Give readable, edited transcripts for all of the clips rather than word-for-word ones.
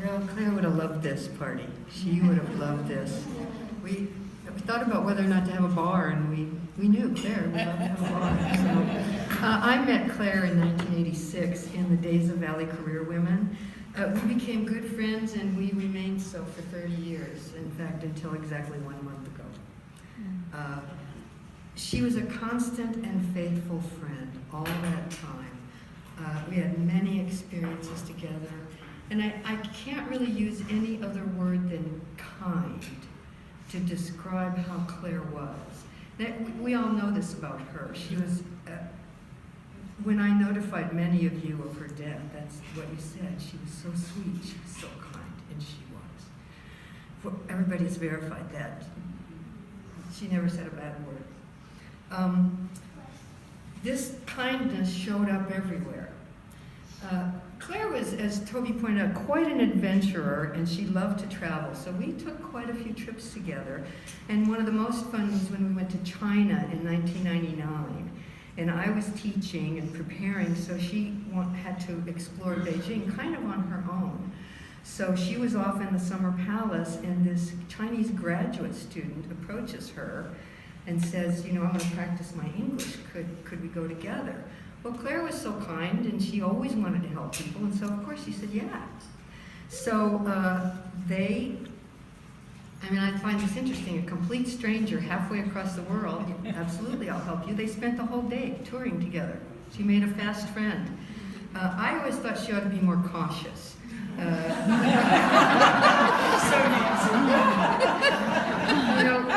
Well, Claire would have loved this party. She would have loved this. We thought about whether or not to have a bar, and we knew Claire would love to have a bar. So, I met Claire in 1986 in the days of Valley Career Women. We became good friends, and we remained so for 30 years, in fact, until exactly 1 month ago. She was a constant and faithful friend all that time. We had many experiences together, and I can't really use any other word than kind to describe how Claire was. We all know this about her. She was, when I notified many of you of her death, that's what you said. She was so sweet, she was so kind, and she was. Everybody's verified that. She never said a bad word. This kindness showed up everywhere. Claire was, as Toby pointed out, quite an adventurer, and she loved to travel. So we took quite a few trips together. And one of the most fun was when we went to China in 1999. And I was teaching and preparing, so she had to explore Beijing kind of on her own. So she was off in the Summer Palace, and this Chinese graduate student approaches her and says, you know, I want to practice my English. Could we go together? Well, Claire was so kind, and she always wanted to help people, and so of course she said yeah. So I find this interesting, a complete stranger halfway across the world, absolutely, I'll help you. They spent the whole day touring together. She made a fast friend. I always thought she ought to be more cautious.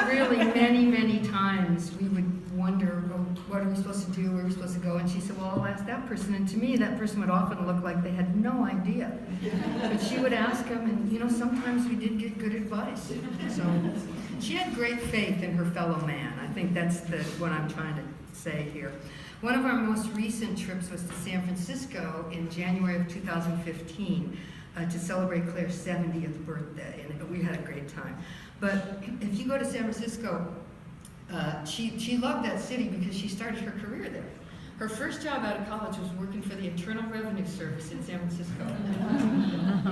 Really many times we would wonder, oh, what are we supposed to do, where are we supposed to go? And she said, well, I'll ask that person. And to me, that person would often look like they had no idea. But she would ask them, and sometimes we did get good advice. So she had great faith in her fellow man. I think that's what I'm trying to say here. One of our most recent trips was to San Francisco in January of 2015 to celebrate Claire's 70th birthday, and we had a great time. But if you go to San Francisco, she loved that city because she started her career there. Her first job out of college was working for the Internal Revenue Service in San Francisco.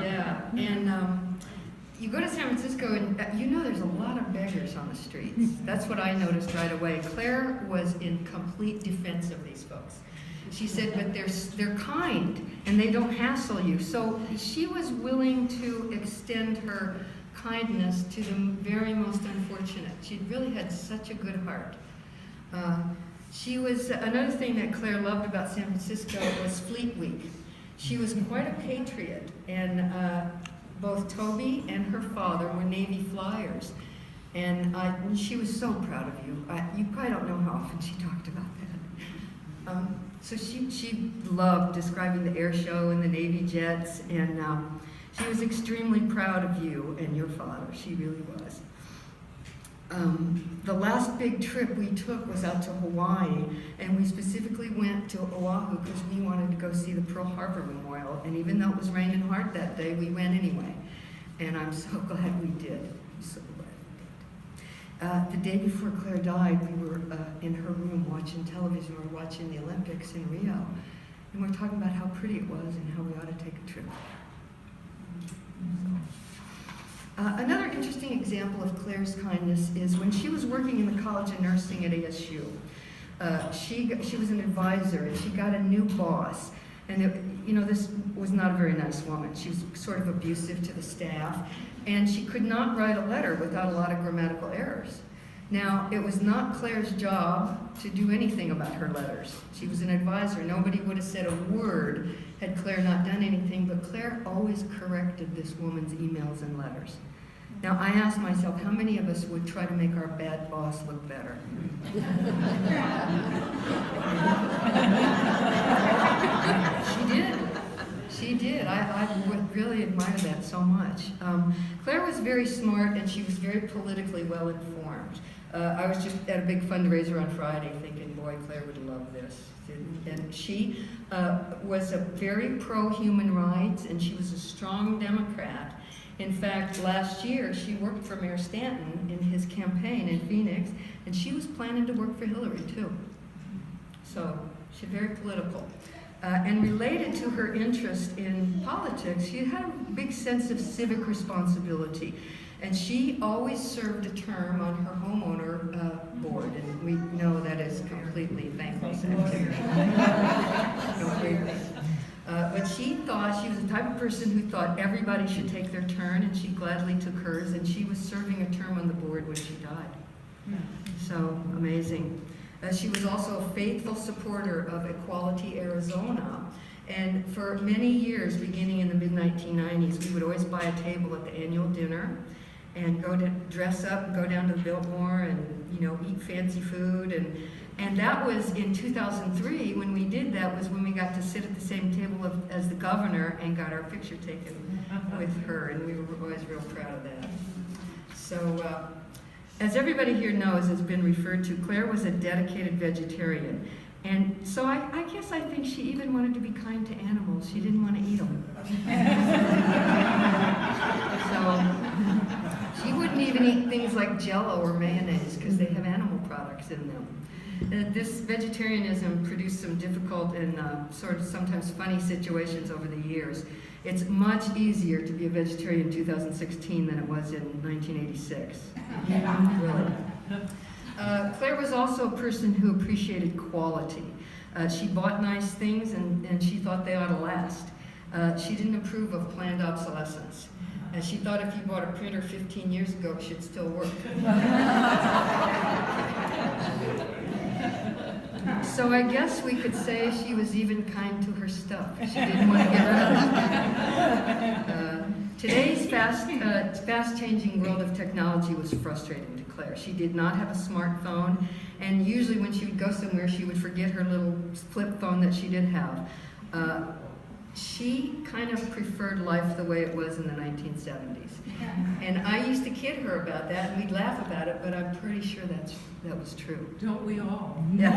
Yeah, and you go to San Francisco and there's a lot of beggars on the streets. That's what I noticed right away. Claire was in complete defense of these folks. She said, but they're kind and they don't hassle you. So she was willing to extend her kindness to the very most unfortunate. She really had such a good heart. Another thing that Claire loved about San Francisco was Fleet Week. She was quite a patriot, and both Toby and her father were Navy flyers. And she was so proud of you. You probably don't know how often she talked about that. So she loved describing the air show and the Navy jets, and she was extremely proud of you and your father. She really was. The last big trip we took was out to Hawaii, and we specifically went to Oahu because we wanted to go see the Pearl Harbor Memorial, and even though it was raining hard that day, we went anyway. And I'm so glad we did. I'm so glad we did. The day before Claire died, we were in her room watching television. We were watching the Olympics in Rio, and we were talking about how pretty it was and how we ought to take a trip. Another interesting example of Claire's kindness is when she was working in the College of Nursing at ASU. She was an advisor, and she got a new boss. And this was not a very nice woman. She was sort of abusive to the staff, and she could not write a letter without a lot of grammatical errors. Now, it was not Claire's job to do anything about her letters. She was an advisor. Nobody would have said a word had Claire not done anything, but Claire always corrected this woman's emails and letters. Now, I asked myself, how many of us would try to make our bad boss look better? She did. She did. I would really admire that so much. Claire was very smart, and she was very politically well informed. I was just at a big fundraiser on Friday thinking, boy, Claire would love this. And she was a very pro-human rights, and she was a strong Democrat. In fact, last year, she worked for Mayor Stanton in his campaign in Phoenix, and she was planning to work for Hillary, too. So she's very political. And related to her interest in politics, she had a big sense of civic responsibility. And she always served a term on her homeowner board, and we know that is completely thankless activity. Completely. But she thought, she was the type of person who thought everybody should take their turn, and she gladly took hers, and she was serving a term on the board when she died. So amazing. She was also a faithful supporter of Equality Arizona. And for many years, beginning in the mid-1990s, we would always buy a table at the annual dinner and go to dress up and go down to the Biltmore and, you know, eat fancy food. And that was in 2003. When we did that was when we got to sit at the same table as the governor and got our picture taken with her. And we were always real proud of that. So, as everybody here knows, has been referred to, Claire was a dedicated vegetarian. And so I guess I think she even wanted to be kind to animals. She didn't want to eat them. So she wouldn't even eat things like Jell-O or mayonnaise because they have animal products in them. This vegetarianism produced some difficult and sort of sometimes funny situations over the years. It's much easier to be a vegetarian in 2016 than it was in 1986. Really. Claire was also a person who appreciated quality. She bought nice things and she thought they ought to last. She didn't approve of planned obsolescence. And she thought if you bought a printer 15 years ago, it should still work. So I guess we could say she was even kind to her stuff. She didn't want to get rid of it. Today's fast-changing world of technology was frustrating to Claire. She did not have a smartphone, and usually when she would go somewhere, she would forget her little flip phone that she did have. She kind of preferred life the way it was in the 1970s. And I used to kid her about that, and we'd laugh about it, but I'm pretty sure that was true. Don't we all? Yeah.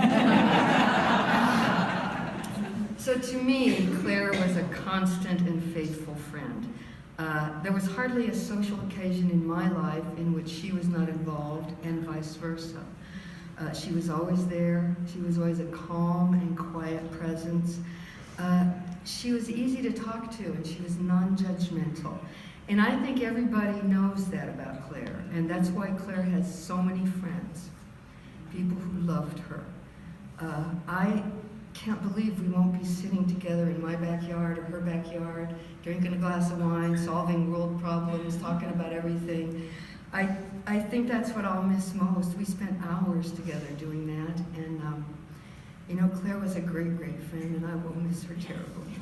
So to me, Claire was a constant and faithful friend. There was hardly a social occasion in my life in which she was not involved, and vice versa. She was always there. She was always a calm and quiet presence. She was easy to talk to, and she was non-judgmental. And I think everybody knows that about Claire, and that's why Claire has so many friends, people who loved her. I can't believe we won't be sitting together in my backyard or her backyard, drinking a glass of wine, solving world problems, talking about everything. I think that's what I'll miss most. We spent hours together doing that, and you know, Claire was a great, great friend, and I will miss her terribly.